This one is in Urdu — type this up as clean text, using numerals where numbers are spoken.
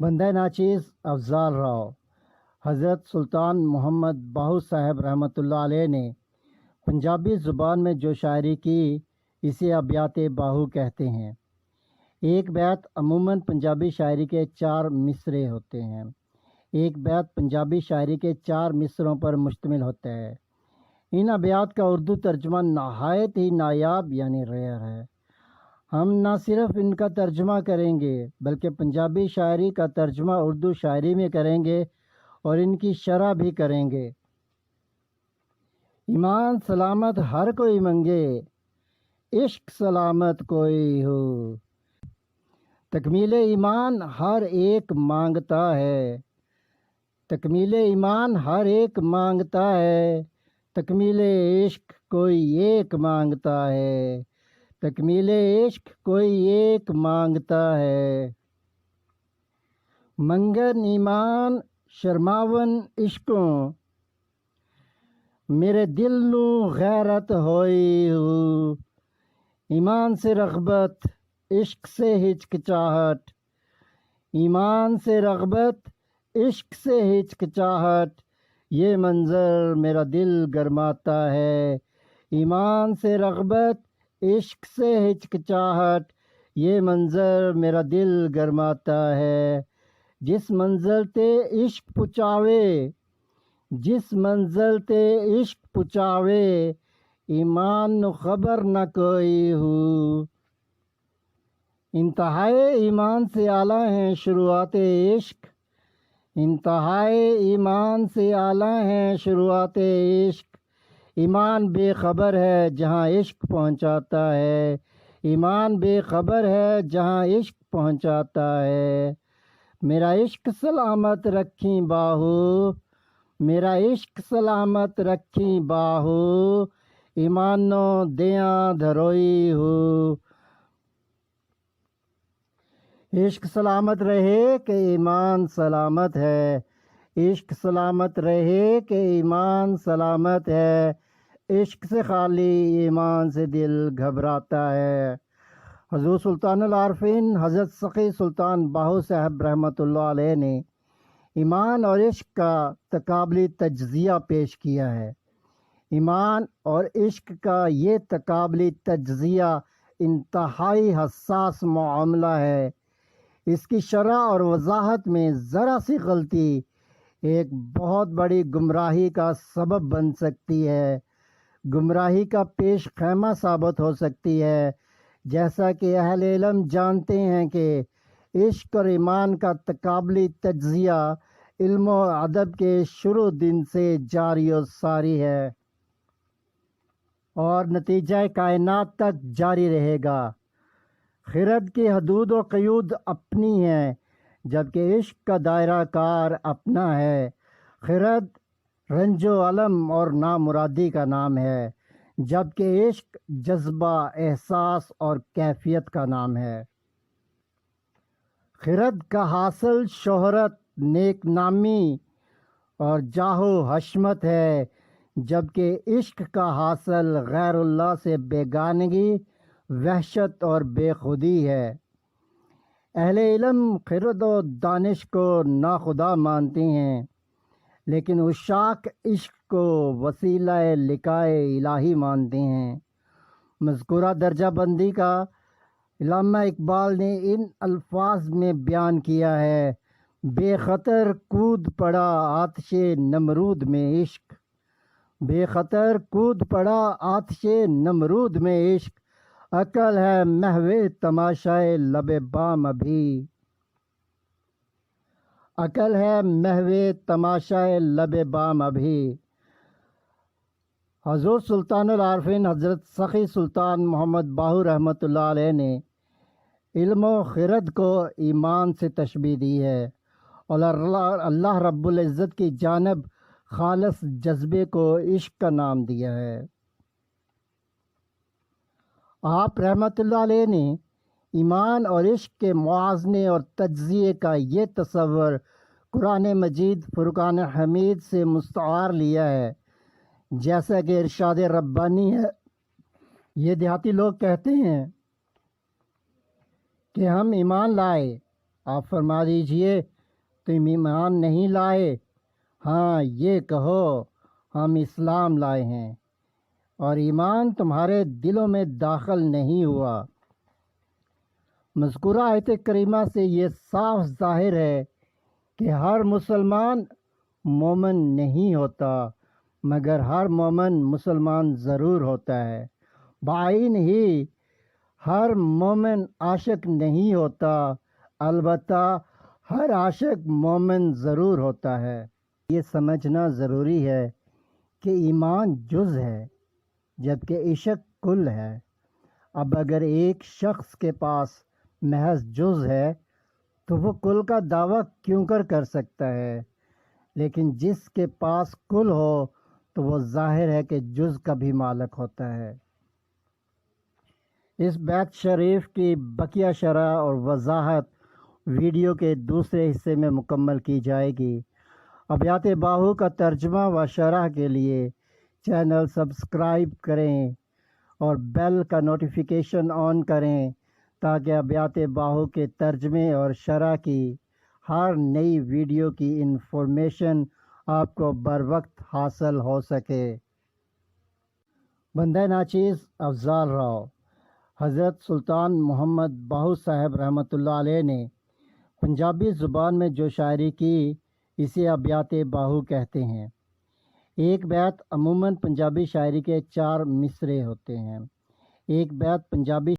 بندہ ناچیز افضال راؤ حضرت سلطان محمد باہو صاحب رحمۃ اللہ علیہ نے پنجابی زبان میں جو شاعری کی اسے ابیات باہو کہتے ہیں۔ ایک بیت عموماً پنجابی شاعری کے 4 مصرے ہوتے ہیں۔ ایک بیت پنجابی شاعری کے 4 مصروں پر مشتمل ہوتا ہے۔ ان ابیات کا اردو ترجمہ نہایت ہی نایاب یعنی ریئر ہے۔ ہم نہ صرف ان کا ترجمہ کریں گے بلکہ پنجابی شاعری کا ترجمہ اردو شاعری میں کریں گے اور ان کی شرح بھی کریں گے۔ ایمان سلامت ہر کوئی منگے، عشق سلامت کوئی ہو۔ تکمیل ایمان ہر ایک مانگتا ہے، تکمیل ایمان ہر ایک مانگتا ہے، تکمیل عشق کوئی ایک مانگتا ہے، تکمیل عشق کوئی ایک مانگتا ہے۔ منگن ایمان شرماون عشقوں، میرے دل نو غیرت ہوئی ہو۔ ایمان سے رغبت عشق سے ہچکچاہٹ، ایمان سے رغبت عشق سے ہچکچاہٹ، یہ منظر میرا دل گرماتا ہے۔ ایمان سے رغبت عشق سے ہچکچاہٹ، یہ منظر میرا دل گرماتا ہے۔ جس منزل تے عشق پچاوے، جس منزل تے عشق پچاوے، ایمان نو خبر نہ کوئی ہو۔ انتہائے ایمان سے اعلیٰ ہیں شروعات عشق، انتہائے ایمان سے اعلیٰ ہیں شروعات عشق۔ ایمان بے خبر ہے جہاں عشق پہنچاتا ہے، ایمان بے خبر ہے جہاں عشق پہنچاتا ہے۔ میرا عشق سلامت رکھیں باہو، میرا عشق سلامت رکھیں باہو، ایمانو دیاں دھروئی ہو۔ عشق سلامت رہے کہ ایمان سلامت ہے، عشق سلامت رہے کہ ایمان سلامت ہے، عشق سے خالی ایمان سے دل گھبراتا ہے۔ حضور سلطان العارفین حضرت سخی سلطان باہو صاحب رحمۃ اللہ علیہ نے ایمان اور عشق کا تقابلی تجزیہ پیش کیا ہے۔ ایمان اور عشق کا یہ تقابلی تجزیہ انتہائی حساس معاملہ ہے۔ اس کی شرح اور وضاحت میں ذرا سی غلطی ایک بہت بڑی گمراہی کا سبب بن سکتی ہے، گمراہی کا پیش خیمہ ثابت ہو سکتی ہے۔ جیسا کہ اہل علم جانتے ہیں کہ عشق اور ایمان کا تقابلی تجزیہ علم و ادب کے شروع دن سے جاری و ساری ہے اور نتیجہ کائنات تک جاری رہے گا۔ خرد کی حدود و قیود اپنی ہیں جبکہ عشق کا دائرہ کار اپنا ہے۔ خرد رنج و علم اور نامرادی کا نام ہے جبکہ عشق جذبہ، احساس اور کیفیت کا نام ہے۔ خرد کا حاصل شہرت، نیک نامی اور جاہ و حشمت ہے جبکہ عشق کا حاصل غیر اللہ سے بیگانگی، وحشت اور بے خودی ہے۔ اہل علم خرد و دانش کو ناخدا مانتے ہیں لیکن عشاق عشق کو وسیلہ لقائے الہی مانتے ہیں۔ مذکورہ درجہ بندی کا علامہ اقبال نے ان الفاظ میں بیان کیا ہے: بے خطر کود پڑا آتش نمرود میں عشق، بے خطر کود پڑا آتش نمرود میں عشق، عقل ہے محو تماشائے لب بام ابھی، عقل ہے محو تماشائے لب بام ابھی۔ حضور سلطان العارفین حضرت سخی سلطان محمد باہو رحمۃ اللہ علیہ نے علم و خرد کو ایمان سے تشبیہ دی ہے اور اللہ رب العزت کی جانب خالص جذبے کو عشق کا نام دیا ہے۔ آپ رحمۃ اللہ علیہ نے ایمان اور عشق کے موازنے اور تجزیے کا یہ تصور قرآن مجید فرقان حمید سے مستعار لیا ہے۔ جیسا کہ ارشاد ربانی ہے، یہ دیہاتی لوگ کہتے ہیں کہ ہم ایمان لائے آپ فرما دیجئے تم ایمان نہیں لائے؟ ہاں یہ کہو ہم اسلام لائے ہیں، اور ایمان تمہارے دلوں میں داخل نہیں ہوا۔ مذکورہ آیت کریمہ سے یہ صاف ظاہر ہے کہ ہر مسلمان مومن نہیں ہوتا، مگر ہر مومن مسلمان ضرور ہوتا ہے۔ بعین ہی ہر مومن عاشق نہیں ہوتا، البتہ ہر عاشق مومن ضرور ہوتا ہے۔ یہ سمجھنا ضروری ہے کہ ایمان جز ہے جبکہ عشق کل ہے۔ اب اگر ایک شخص کے پاس محض جز ہے تو وہ کل کا دعویٰ کیوں کر سکتا ہے، لیکن جس کے پاس کل ہو تو وہ ظاہر ہے کہ جز کا بھی مالک ہوتا ہے۔ اس بیت شریف کی بقیہ شرح اور وضاحت ویڈیو کے دوسرے حصے میں مکمل کی جائے گی۔ ابیات باہو کا ترجمہ و شرح کے لیے چینل سبسکرائب کریں اور بیل کا نوٹیفیکیشن آن کریں تاکہ ابیات باہو کے ترجمے اور شرح کی ہر نئی ویڈیو کی انفارمیشن آپ کو بر وقت حاصل ہو سکے۔ بندہ ناچیز افضال راؤ حضرت سلطان محمد باہو صاحب رحمۃ اللہ علیہ نے پنجابی زبان میں جو شاعری کی اسے ابیات باہو کہتے ہیں۔ ایک بیت عموماً پنجابی شاعری کے 4 مصرعے ہوتے ہیں۔ ایک بیت پنجابی